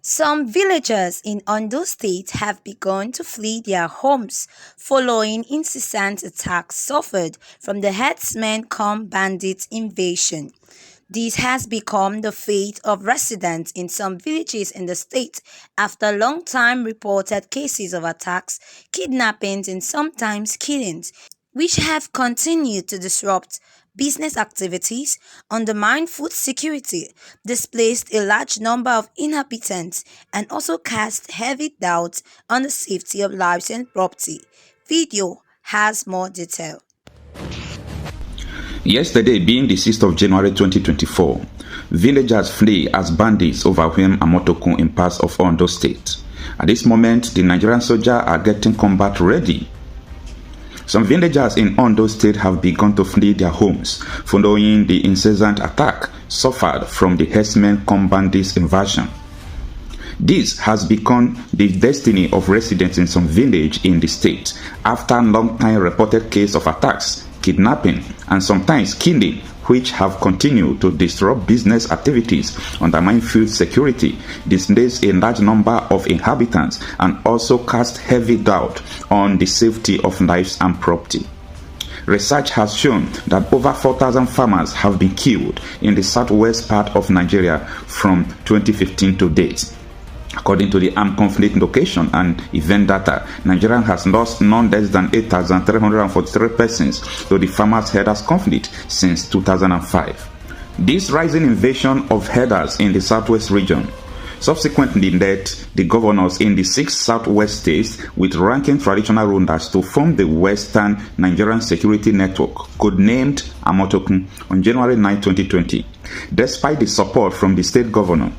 Some villagers in Ondo State have begun to flee their homes following incessant attacks suffered from the herdsmen-cum-bandits invasion. This has become the fate of residents in some villages in the state after long-time reported cases of attacks, kidnappings and sometimes killings, which have continued to disrupt business activities, undermine food security, displaced a large number of inhabitants, and also cast heavy doubt on the safety of lives and property. Video has more detail. Yesterday, being the 6th of January 2024, villagers flee as bandits overwhelm Amotekun in parts of Ondo State. At this moment, the Nigerian soldiers are getting combat ready. Some villagers in Ondo State have begun to flee their homes following the incessant attack suffered from the herdsmen-cum-bandits invasion. This has become the destiny of residents in some village in the state after long-time reported case of attacks, kidnapping, and sometimes killing, which have continued to disrupt business activities, undermine food security, displace a large number of inhabitants, and also cast heavy doubt on the safety of lives and property. Research has shown that over 4,000 farmers have been killed in the southwest part of Nigeria from 2015 to date. According to the Armed Conflict Location and Event Data, Nigeria has lost none less than 8,343 persons to the farmers' herders conflict since 2005. This rising invasion of herders in the southwest region subsequently led the governors in the 6 southwest states with ranking traditional rulers to form the Western Nigerian Security Network, codenamed Amotekun, on January 9, 2020. Despite the support from the state governor,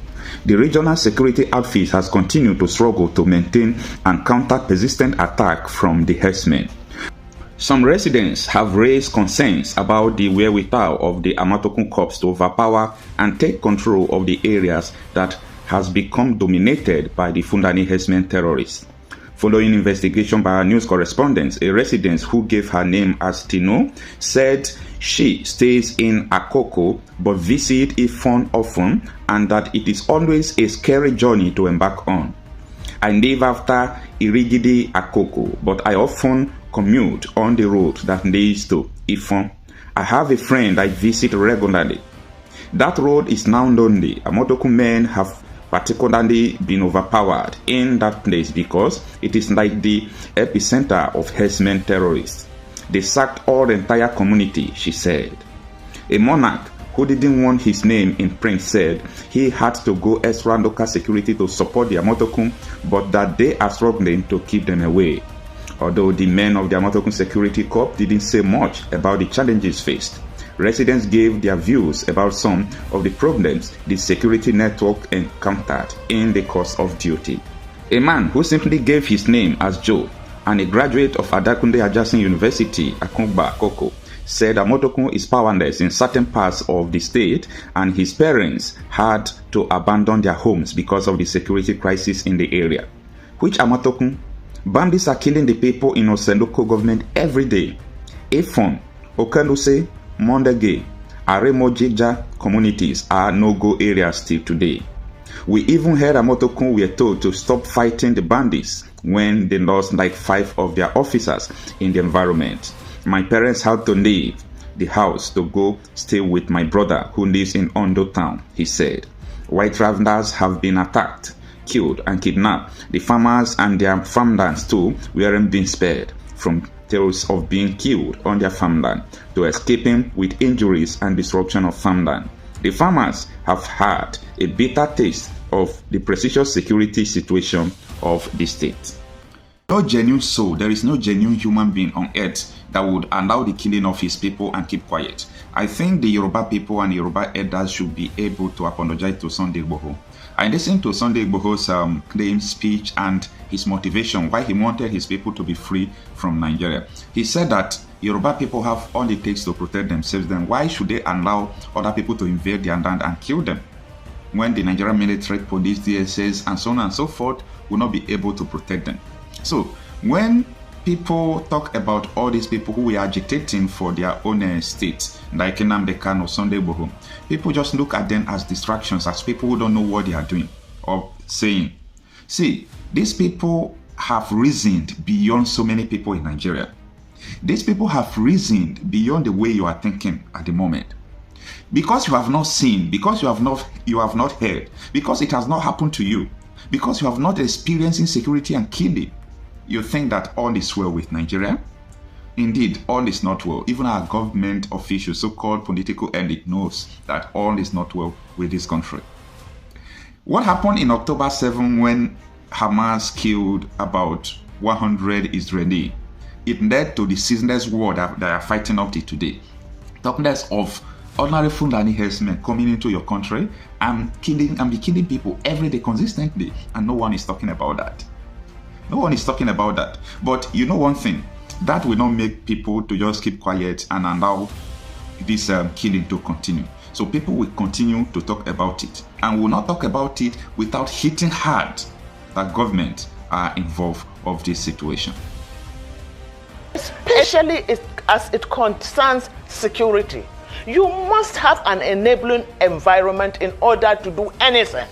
the regional security outfit has continued to struggle to maintain and counter persistent attack from the herdsmen. Some residents have raised concerns about the wherewithal of the Amotekun corps to overpower and take control of the areas that has become dominated by the Fulani herdsmen terrorists. Following investigation by our news correspondent, a resident who gave her name as Tino said she stays in Akoko but visits Ifon often and that it is always a scary journey to embark on. I live after Irigidi Akoko, but I often commute on the road that leads to Ifon. I have a friend I visit regularly. That road is now lonely. Amotekun men have particularly been overpowered in that place because it is like the epicenter of herdsmen terrorists. They sacked all the entire community, she said. A monarch who didn't want his name in print said he had to go extra local security to support the Amotekun, but that they are struggling to keep them away. Although the men of the Amotekun Security Corps didn't say much about the challenges faced, residents gave their views about some of the problems the security network encountered in the course of duty. A man who simply gave his name as Joe and a graduate of Adakunde Ajasin University, Akungba Akoko, said Amotekun is powerless in certain parts of the state and his parents had to abandon their homes because of the security crisis in the area. Which Amotekun? Bandits are killing the people in Ose local government every day. Efon, Okeluse, Mondege, Aremojija communities are no-go areas till today. We even heard Amotekun were told to stop fighting the bandits when they lost like 5 of their officers in the environment. My parents had to leave the house to go stay with my brother who lives in Ondo town, he said. White travelers have been attacked, killed and kidnapped. The farmers and their farmlands too weren't being spared from tales of being killed on their farmland to escaping with injuries and disruption of farmland. The farmers have had a bitter taste of the precious security situation of the state. No genuine soul, there is no genuine human being on earth that would allow the killing of his people and keep quiet. I think the Yoruba people and Yoruba elders should be able to apologize to Sunday Igboho. I listened to Sunday Igboho's claim, speech, and his motivation why he wanted his people to be free from Nigeria. He said that Yoruba people have all it takes to protect themselves. Then why should they allow other people to invade their land and kill them when the Nigerian military, police, DSS, and so on and so forth will not be able to protect them? So when people talk about all these people who were agitating for their own state, like Nnamdi Kanu or Sunday Igboho, people just look at them as distractions, as people who don't know what they are doing. of saying, see, these people have reasoned beyond so many people in Nigeria. These people have reasoned beyond the way you are thinking at the moment. Because you have not seen, because you have not heard, because it has not happened to you, because you have not experienced insecurity and killing, you think that all is well with Nigeria? Indeed, all is not well. Even our government officials, so-called political elite, knows that all is not well with this country. What happened in October 7 when Hamas killed about 100 Israelis? It led to the ceaseless war that they are fighting up to today. Talkless of ordinary Fulani herdsmen coming into your country and killing people every day consistently, and no one is talking about that. No one is talking about that. But you know one thing, that will not make people to just keep quiet and allow this killing to continue. So people will continue to talk about it, and will not talk about it without hitting hard that government are involved of this situation. Especially as it concerns security. You must have an enabling environment in order to do anything.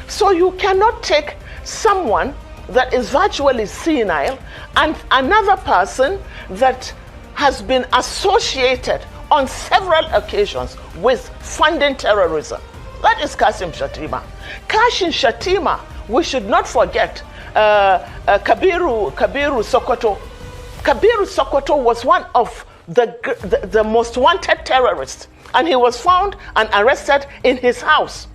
So you cannot take someone that is virtually senile and another person that has been associated on several occasions with funding terrorism. That is Kashim Shettima. Kashim Shettima, we should not forget Kabiru Sokoto. Kabiru Sokoto was one of the most wanted terrorists, and he was found and arrested in his house.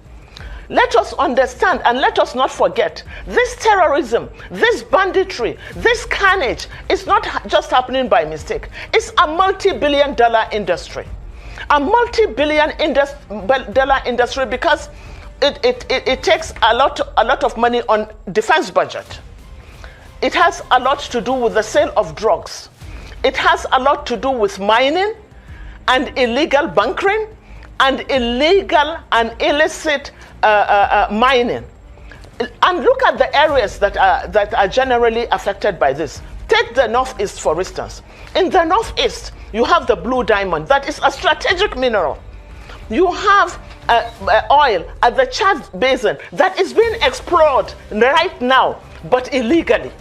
Let us understand and let us not forget, this terrorism, this banditry, this carnage is not just happening by mistake. It's a multi-billion-dollar industry. A multi-billion dollar industry because it takes a lot of money on defense budget. It has a lot to do with the sale of drugs. It has a lot to do with mining and illegal bunkering and illegal and illicit mining. And look at the areas that are generally affected by this. Take the Northeast, for instance. In the Northeast, you have the blue diamond. That is a strategic mineral. You have oil at the Chad Basin that is being explored right now, but illegally.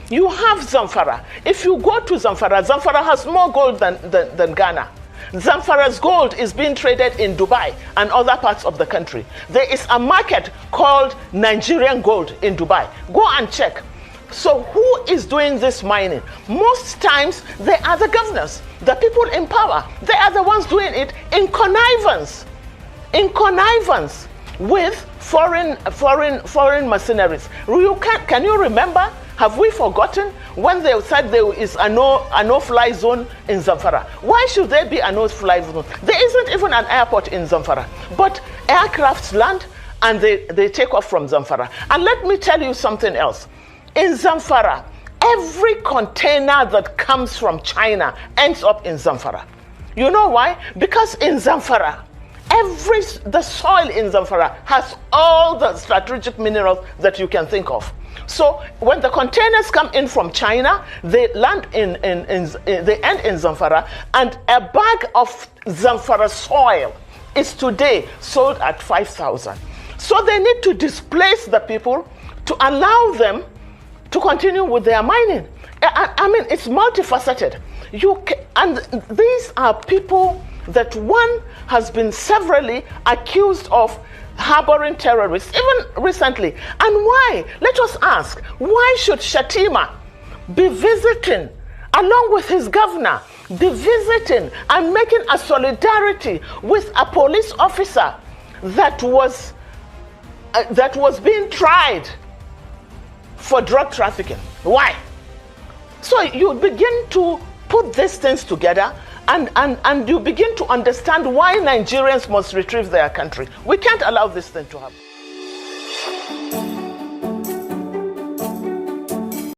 You have Zamfara. If you go to Zamfara, Zamfara has more gold than Ghana. Zamfara's gold is being traded in Dubai and other parts of the country. There is a market called Nigerian gold in Dubai. Go and check. So who is doing this mining? Most times they are the governors, the people in power. They are the ones doing it in connivance with foreign mercenaries. Can you remember? Have we forgotten when they said there is a no-fly zone in Zamfara? Why should there be a no-fly zone? There isn't even an airport in Zamfara, but aircrafts land and they take off from Zamfara. And let me tell you something else. In Zamfara, every container that comes from China ends up in Zamfara. You know why? Because in Zamfara, the soil in Zamfara has all the strategic minerals that you can think of. So when the containers come in from China, they land they end in Zamfara, and a bag of Zamfara soil is today sold at 5,000. So they need to displace the people to allow them to continue with their mining. I mean, it's multifaceted. And these are people that one has been severally accused of harboring terrorists, even recently. And why? Let us ask, why should Shettima be visiting, along with his governor, be visiting and making a solidarity with a police officer that was being tried for drug trafficking? Why? So you begin to put these things together, and you begin to understand why Nigerians must retrieve their country. We can't allow this thing to happen.